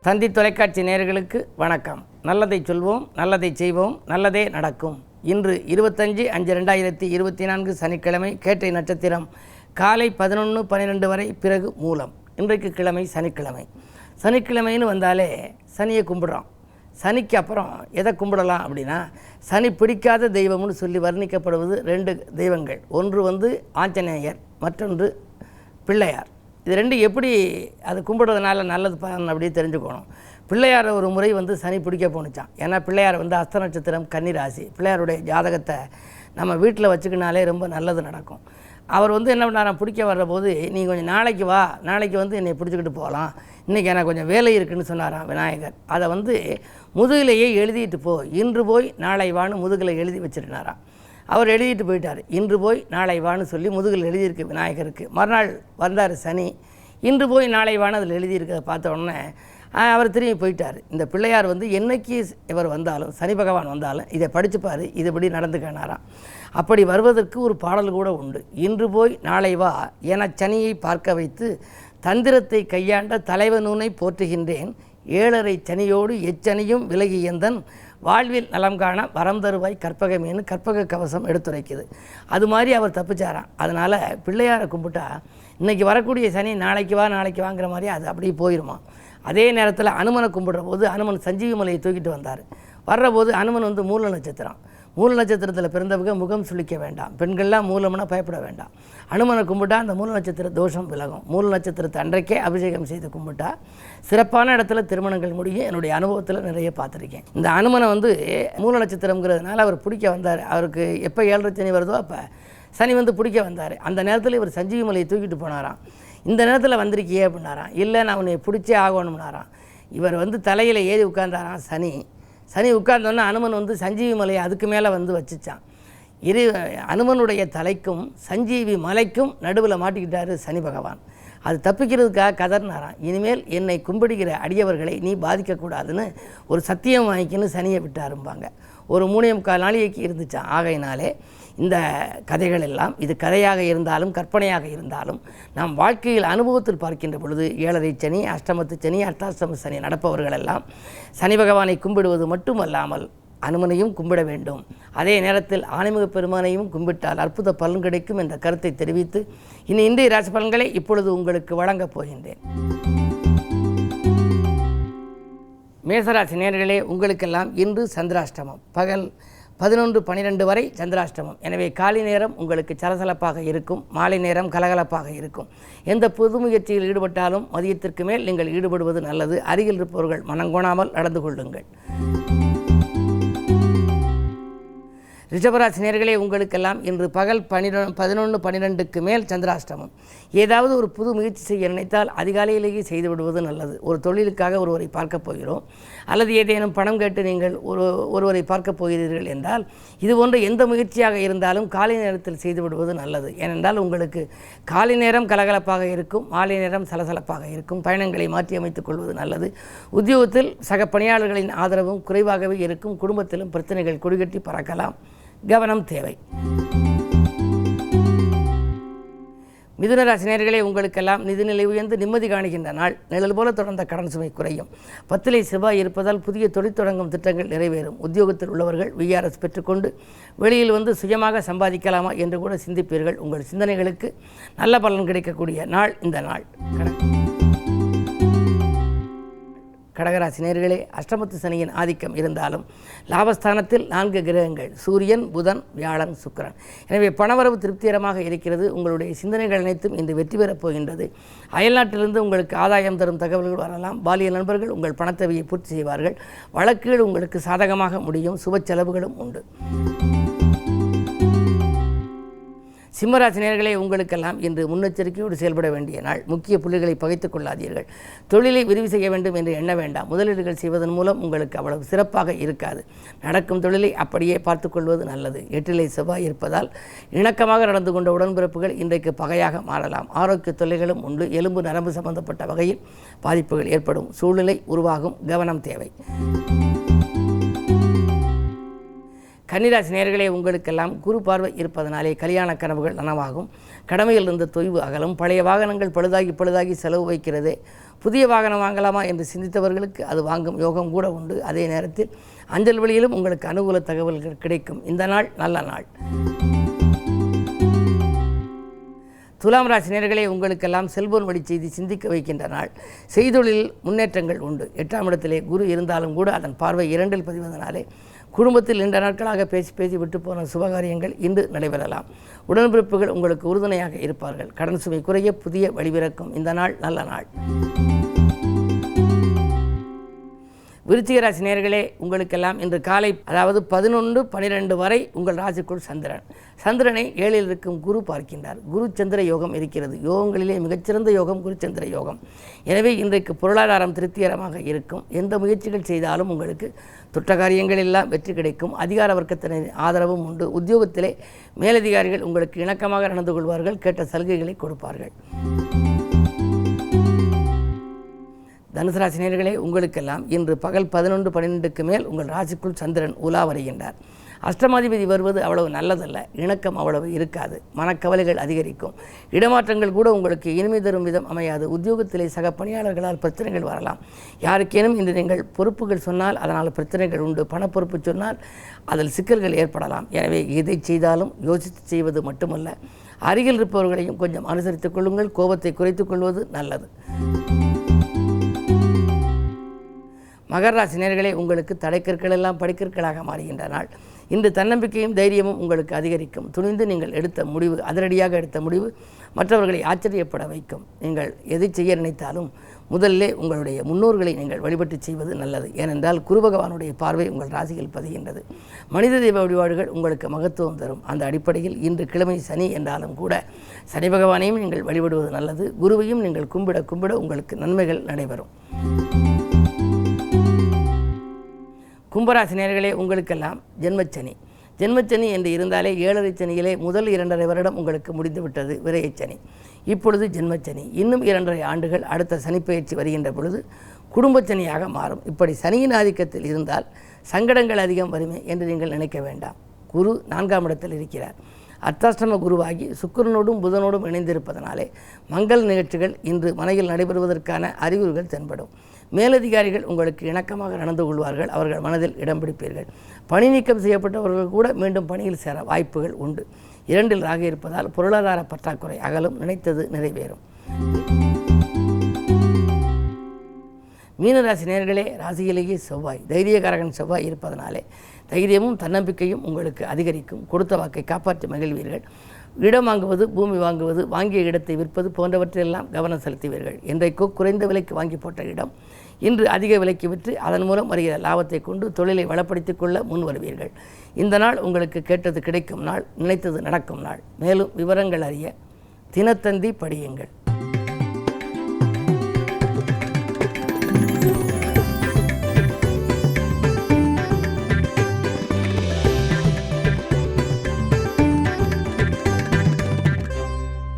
தந்தி தொலைக்காட்சி நேயர்களுக்கு வணக்கம். நல்லதை சொல்வோம், நல்லதை செய்வோம், நல்லதே நடக்கும். இன்று 25/5/2024 சனிக்கிழமை. கேட்டை நட்சத்திரம் காலை 11:12 வரை, பிறகு மூலம். இன்றைக்கு கிழமை சனிக்கிழமை. சனிக்கிழமைன்னு வந்தாலே சனியை கும்பிடுறோம். சனிக்கு அப்புறம் எதை கும்பிடலாம் அப்படின்னா, சனி பிடிக்காத தெய்வம்னு சொல்லி வர்ணிக்கப்படுவது 2 தெய்வங்கள். ஒன்று ஆஞ்சநேயர், மற்றொன்று பிள்ளையார். இது 2 எப்படி அது கும்பிடுறதுனால நல்லது பலன் அப்படி தெரிஞ்சுக்கணும். பிள்ளையார் ஒரு முறை சனி பிடிக்க போணுச்சான். ஏன்னா பிள்ளையார் அஸ்த நட்சத்திரம், கன்னி ராசி. பிள்ளையாருடைய ஜாதகத்தை நம்ம வீட்டில் வச்சுக்கினாலே ரொம்ப நல்லது நடக்கும். அவர் என்ன பண்ணாராம், பிடிக்க வர்றபோது, நீ கொஞ்சம் நாளைக்கு வா, நாளைக்கு என்னை பிடிச்சிக்கிட்டு போகலாம், இன்றைக்கி எனக்கு கொஞ்சம் வேலை இருக்குதுன்னு சொன்னாராம் விநாயகர். அதை முதுகிலேயே எழுதிட்டு போ, இன்று போய் நாளை வான்னு முதுகில் எழுதி வச்சிருந்தாராம். அவர் எழுதிட்டு போயிட்டார். இன்று போய் நாளை வான்னு சொல்லி முதுகில் எழுதியிருக்கு விநாயகருக்கு. மறுநாள் வந்தார் சனி. இன்று போய் நாளை வான்னு அதில் எழுதியிருக்கிறத பார்த்த உடனே அவர் திரும்பி போயிட்டார். இந்த பிள்ளையார் என்னைக்கு இவர் வந்தாலும், சனி பகவான் வந்தாலும் இதை படிச்சுப்பார், இதுபடி நடந்துக்கினாராம். அப்படி வருவதற்கு ஒரு பாடல் கூட உண்டு. இன்று போய் நாளை வா என சனியை பார்க்க வைத்து தந்திரத்தை கையாண்ட தலைவனூனை போற்றுகின்றேன், 7:30 சனியோடு எச்சனியும் விலகியந்தன் வாழ்வில் நலம் காண வரம் தருவாய் கற்பகமேனு கற்பக கவசம் எடுத்துரைக்குது. அது மாதிரி அவர் தப்பிச்சாராம். அதனால் பிள்ளையாரை கும்பிட்டா இன்றைக்கி வரக்கூடிய சனி நாளைக்கு வா நாளைக்கு வாங்கிற மாதிரி அது அப்படியே போயிடுமா. அதே நேரத்தில் அனுமனை கும்பிடுற போது அனுமன் சஞ்சீவி மலையை தூக்கிட்டு வந்தார். வர்றபோது அனுமன் மூல நட்சத்திரம். மூல நட்சத்திரத்தில் பிறந்தவங்க முகம் சுளிக்க வேண்டாம். பெண்கள்லாம் மூலம்னா பயப்பட வேண்டாம். அனுமனை கும்பிட்டா அந்த மூல நட்சத்திர தோஷம் விலகும். மூல நட்சத்திரத்தை அன்றைக்கே அபிஷேகம் செய்து கும்பிட்டா சிறப்பான இடத்துல திருமணங்கள் முடியும். என்னுடைய அனுபவத்தில் நிறைய பார்த்துருக்கேன். இந்த அனுமனை மூல நட்சத்திரங்கிறதுனால அவர் பிடிக்க வந்தார். அவருக்கு எப்போ 7:30 சனி வருதோ அப்போ சனி பிடிக்க வந்தார். அந்த நேரத்தில் இவர் சஞ்சீவி மலையை தூக்கிட்டு போனாராம். இந்த நேரத்தில் வந்திருக்கியே அப்படின்னாராம். இல்லை, நான் உன்னை பிடிச்சே ஆகணும்னாராம். இவர் தலையில் ஏறி உட்கார்ந்தாராம் சனி. சனி உட்கார்ந்தோன்னா அனுமன் சஞ்சீவி மலையை அதுக்கு மேலே வச்சுச்சான். அனுமனுடைய தலைக்கும் சஞ்சீவி மலைக்கும் நடுவில் மாட்டிக்கிட்டார் சனி பகவான். அது தப்பிக்கிறதுக்காக கதர்னாராம். இனிமேல் என்னை கும்பிடுகிற அடியவர்களை நீ பாதிக்கக்கூடாதுன்னு ஒரு சத்தியம் வாங்கிக்கின்னு சனியை விட்டாரும்பாங்க. ஒரு 3.25 நாளைக்கு இருந்துச்சான். ஆகையினாலே இந்த கதைகள் எல்லாம், இது கதையாக இருந்தாலும் கற்பனையாக இருந்தாலும், நாம் வாழ்க்கையில் அனுபவத்தில் பார்க்கின்ற பொழுது 7:30 சனி, அஷ்டமத்து சனி, அர்த்தாஷ்டம சனி நடப்பவர்கள் எல்லாம் சனி பகவானை கும்பிடுவது மட்டுமல்லாமல் அனுமனையும் கும்பிட வேண்டும். அதே நேரத்தில் ஆணைமுக பெருமானையும் கும்பிட்டால் அற்புத பலன் கிடைக்கும் என்ற கருத்தை தெரிவித்து இன்றைய ராசி பலன்களை இப்பொழுது உங்களுக்கு வழங்கப் போகின்றேன். மேசராசி நேயர்களே, உங்களுக்கெல்லாம் இன்று சந்திராஷ்டமம். பகல் 11:12 வரை சந்திராஷ்டமம். எனவே காலை நேரம் உங்களுக்கு சலசலப்பாக இருக்கும், மாலை நேரம் கலகலப்பாக இருக்கும். எந்த புது முயற்சியில் ஈடுபட்டாலும் மதியத்திற்கு மேல் நீங்கள் ஈடுபடுவது நல்லது. அருகில் இருப்பவர்கள் மனங்கோணாமல் நடந்து கொள்ளுங்கள். ரிஷபராசி நேயர்களே, உங்களுக்கெல்லாம் இன்று பகல் 11:12க்கு மேல் சந்திராஷ்டமம். ஏதாவது ஒரு புது முயற்சி செய்ய நினைத்தால் அதிகாலையிலேயே செய்து விடுவது நல்லது. ஒரு தொழிலுக்காக ஒருவரை பார்க்கப் போகிறோம், அல்லது ஏதேனும் பணம் கேட்டு நீங்கள் ஒருவரை பார்க்கப் போகிறீர்கள் என்றால், இது போன்ற எந்த முயற்சியாக இருந்தாலும் காலை நேரத்தில் செய்து விடுவது நல்லது. ஏனென்றால் உங்களுக்கு காலை நேரம் கலகலப்பாக இருக்கும், மாலை நேரம் சலசலப்பாக இருக்கும். பயணங்களை மாற்றி அமைத்துக் கொள்வது நல்லது. உத்தியோகத்தில் சக பணியாளர்களின் ஆதரவும் குறைவாகவே இருக்கும். குடும்பத்திலும் பிரச்சனைகள் கொடிகட்டி பறக்கலாம், கவனம் தேவை. மிதுனராசி நேயர்களே, உங்களுக்கெல்லாம் நிதிநிலை உயர்ந்து நிம்மதி காணுகின்ற நாள். நிழல் போல தொடர்ந்த கடன் சுமை குறையும். 10லே செவ்வாய் இருப்பதால் புதிய தொழில் தொடங்கும் திட்டங்கள் நிறைவேறும். உத்தியோகத்தில் உள்ளவர்கள் விஆர்எஸ் பெற்றுக்கொண்டு வெளியில் சுயமாக சம்பாதிக்கலாமா என்று கூட சிந்திப்பீர்கள். உங்கள் சிந்தனைகளுக்கு நல்ல பலன் கிடைக்கக்கூடிய நாள் இந்த நாள். கடகராசி நேயர்களே, அஷ்டமத்து சனியின் ஆதிக்கம் இருந்தாலும் லாபஸ்தானத்தில் 4 கிரகங்கள் சூரியன், புதன், வியாழன், சுக்கிரன். எனவே பணவரவு திருப்திகரமாக இருக்கிறது. உங்களுடைய சிந்தனைகள் அனைத்தும் இன்று வெற்றி பெறப் போகின்றது. அயல்நாட்டிலிருந்து உங்களுக்கு ஆதாயம் தரும் தகவல்கள் வரலாம். பாலிய நண்பர்கள் உங்கள் பணத்தேவையை பூர்த்தி செய்வார்கள். வழக்குகள் உங்களுக்கு சாதகமாக முடியும். சுப செலவுகளும் உண்டு. சிம்மராசி நேயர்களே, உங்களுக்கெல்லாம் இன்று முன்னெச்சரிக்கையோடு செயல்பட வேண்டிய நாள். முக்கிய புள்ளிகளை பகைத்துக் கொள்ளாதீர்கள். தொழிலை விரிவு செய்ய வேண்டும் என்று எண்ண வேண்டாம். முதலீடுகள் செய்வதன் மூலம் உங்களுக்கு அவ்வளவு சிறப்பாக இருக்காது. நடக்கும் தொழிலை அப்படியே பார்த்துக்கொள்வது நல்லது. 8லே செவ்வாய் இருப்பதால் இணக்கமாக நடந்து கொண்ட உடன்பிறப்புகள் இன்றைக்கு பகையாக மாறலாம். ஆரோக்கிய தொல்லைகளும் உண்டு. எலும்பு நரம்பு சம்பந்தப்பட்ட வகையில் பாதிப்புகள் ஏற்படும் சூழ்நிலை உருவாகும். கவனம் தேவை. கன்னிராசி நேயர்களே, உங்களுக்கெல்லாம் குரு பார்வை இருப்பதனாலே கல்யாண கனவுகள் நனவாகும். கடமையிலிருந்து தொய்வு அகலும். பழைய வாகனங்கள் பழுதாகி செலவு வைக்கிறதே. புதிய வாகனம் வாங்கலாமா என்று சிந்தித்தவர்களுக்கு அது வாங்கும் யோகம் கூட உண்டு. அதே நேரத்தில் அஞ்சல் வழியிலும் உங்களுக்கு அனுகூல தகவல்கள் கிடைக்கும். இந்த நாள் நல்ல நாள். துலாம் ராசி நேயர்களே, உங்களுக்கெல்லாம் செல்போன் வழி செய்தி சிந்திக்க வைக்கின்ற நாள். செய்தொழில் முன்னேற்றங்கள் உண்டு. 8ஆம் இடத்திலே குரு இருந்தாலும் கூட அதன் பார்வை 2இல் பதிவதனாலே குடும்பத்தில் நீண்ட நாட்களாக பேசி விட்டு போன சுபகாரியங்கள் இன்று நடைபெறலாம். உடன்பிறப்புகள் உங்களுக்கு உறுதுணையாக இருப்பார்கள். கடன் சுமை குறைய புதிய வழிபிறக்கும். இந்த நாள் நல்ல நாள். விருச்சிக ராசி நேயர்களே, உங்களுக்கெல்லாம் இன்று காலை 11:12 வரை உங்கள் ராசிக்குள் சந்திரனை 7இல் இருக்கும் குரு பார்க்கின்றார். குரு சந்திர யோகம் இருக்கிறது. யோகங்களிலே மிகச்சிறந்த யோகம் குரு சந்திர யோகம். எனவே இன்றைக்கு பொருளாதாரம் திருப்திகரமாக இருக்கும். எந்த முயற்சிகள் செய்தாலும் உங்களுக்கு தொட்ட காரியங்கள் எல்லாம் வெற்றி கிடைக்கும். அதிகார வர்க்கத்தினரின் ஆதரவும் உண்டு. உத்தியோகத்திலே மேலதிகாரிகள் உங்களுக்கு இணக்கமாக நடந்து கொள்வார்கள். கேட்ட சலுகைகளை கொடுப்பார்கள். தனுசு ராசி நேயர்களே, உங்களுக்கெல்லாம் இன்று பகல் 11:12க்கு மேல் உங்கள் ராசிக்குள் சந்திரன் உலா வருகின்றார். அஷ்டமாதிபதி வருவது அவ்வளவு நல்லதல்ல. இணக்கம் அவ்வளவு இருக்காது. மனக்கவலைகள் அதிகரிக்கும். இடமாற்றங்கள் கூட உங்களுக்கு இனிமை தரும் விதம் அமையாது. உத்தியோகத்திலே சக பணியாளர்களால் பிரச்சனைகள் வரலாம். யாருக்கேனும் இன்று நீங்கள் பொறுப்புகள் சொன்னால் அதனால் பிரச்சனைகள் உண்டு. பணப்பொறுப்பு சொன்னால் அதில் சிக்கல்கள் ஏற்படலாம். எனவே எதை செய்தாலும் யோசித்து செய்வது மட்டுமல்ல, அருகில் இருப்பவர்களையும் கொஞ்சம் அனுசரித்துக் கொள்ளுங்கள். கோபத்தை குறைத்துக் கொள்வது நல்லது. மகர ராசி நேயர்களே, உங்களுக்கு தடைக்கற்கள் எல்லாம் படிக்கற்களாக மாறுகின்ற நாள். இன்று தன்னம்பிக்கையும் தைரியமும் உங்களுக்கு அதிகரிக்கும். துணிந்து நீங்கள் அதிரடியாக எடுத்த முடிவு மற்றவர்களை ஆச்சரியப்பட வைக்கும். நீங்கள் எதை செய்ய நினைத்தாலும் முதல்ல உங்களுடைய முன்னோர்களை நீங்கள் வழிபட்டு செய்வது நல்லது. ஏனென்றால் குரு பகவானுடைய பார்வை உங்கள் ராசியில் பதிகின்றது. மனித தெய்வ வழிபாடுகள் உங்களுக்கு மகத்துவம் தரும். அந்த அடிப்படையில் இன்று கிழமை சனி என்றாலும் கூட சனி பகவானையும் நீங்கள் வழிபடுவது நல்லது. குருவையும் நீங்கள் கும்பிட உங்களுக்கு நன்மைகள் நடைபெறும். கும்பராசி நேயர்களே, உங்களுக்கெல்லாம் ஜென்மச்சனி என்று இருந்தாலே 7.5 சனியிலே முதல் 2.5 வருடம் உங்களுக்கு முடிந்துவிட்டது விரயச்சனி. இப்பொழுது ஜென்மச்சனி. இன்னும் 2.5 ஆண்டுகள் அடுத்த சனிப்பெயர்ச்சி வருகின்ற பொழுது குடும்பச்சனியாக மாறும். இப்படி சனியின் ஆதிக்கத்தில் இருந்தால் சங்கடங்கள் அதிகம் வருமே என்று நீங்கள் நினைக்க வேண்டாம். குரு 4ஆம் இடத்தில் இருக்கிறார். அர்த்தாஷ்டம குருவாகி சுக்கிரனோடும் புதனோடும் இணைந்திருப்பதனாலே மங்கள நிகழ்ச்சிகள் இன்று மனையில் நடைபெறுவதற்கான அறிகுறிகள் தென்படும். மேலதிகாரிகள் உங்களுக்கு இணக்கமாக நடந்து கொள்வார்கள். அவர்கள் மனதில் இடம் பிடிப்பீர்கள். பணி நீக்கம் செய்யப்பட்டவர்கள் கூட மீண்டும் பணியில் சேர வாய்ப்புகள் உண்டு. 2இல் ராகு இருப்பதால் பொருளாதார பற்றாக்குறை அகலும். நினைத்தது நிறைவேறும். மீனராசி நேயர்களே, ராசியிலேயே செவ்வாய் தைரியகாரகன் செவ்வாய் இருப்பதனாலே தைரியமும் தன்னம்பிக்கையும் உங்களுக்கு அதிகரிக்கும். கொடுத்த வாக்கை காப்பாற்றி மகிழ்வீர்கள். இடம் வாங்குவது, பூமி வாங்குவது, வாங்கிய இடத்தை விற்பது போன்றவற்றையெல்லாம் கவனம் செலுத்துவீர்கள். இன்றைக்கோ குறைந்த விலைக்கு வாங்கி போட்ட இடம் இன்று அதிக விலைக்கு விற்று அதன் மூலம் வருகிற லாபத்தை கொண்டு தொழிலை வளப்படுத்திக் கொள்ள முன் வருவீர்கள். இந்த நாள் உங்களுக்கு கேட்டது கிடைக்கும் நாள், நினைத்தது நடக்கும் நாள். மேலும் விவரங்கள் அறிய தினத்தந்தி படியுங்கள்.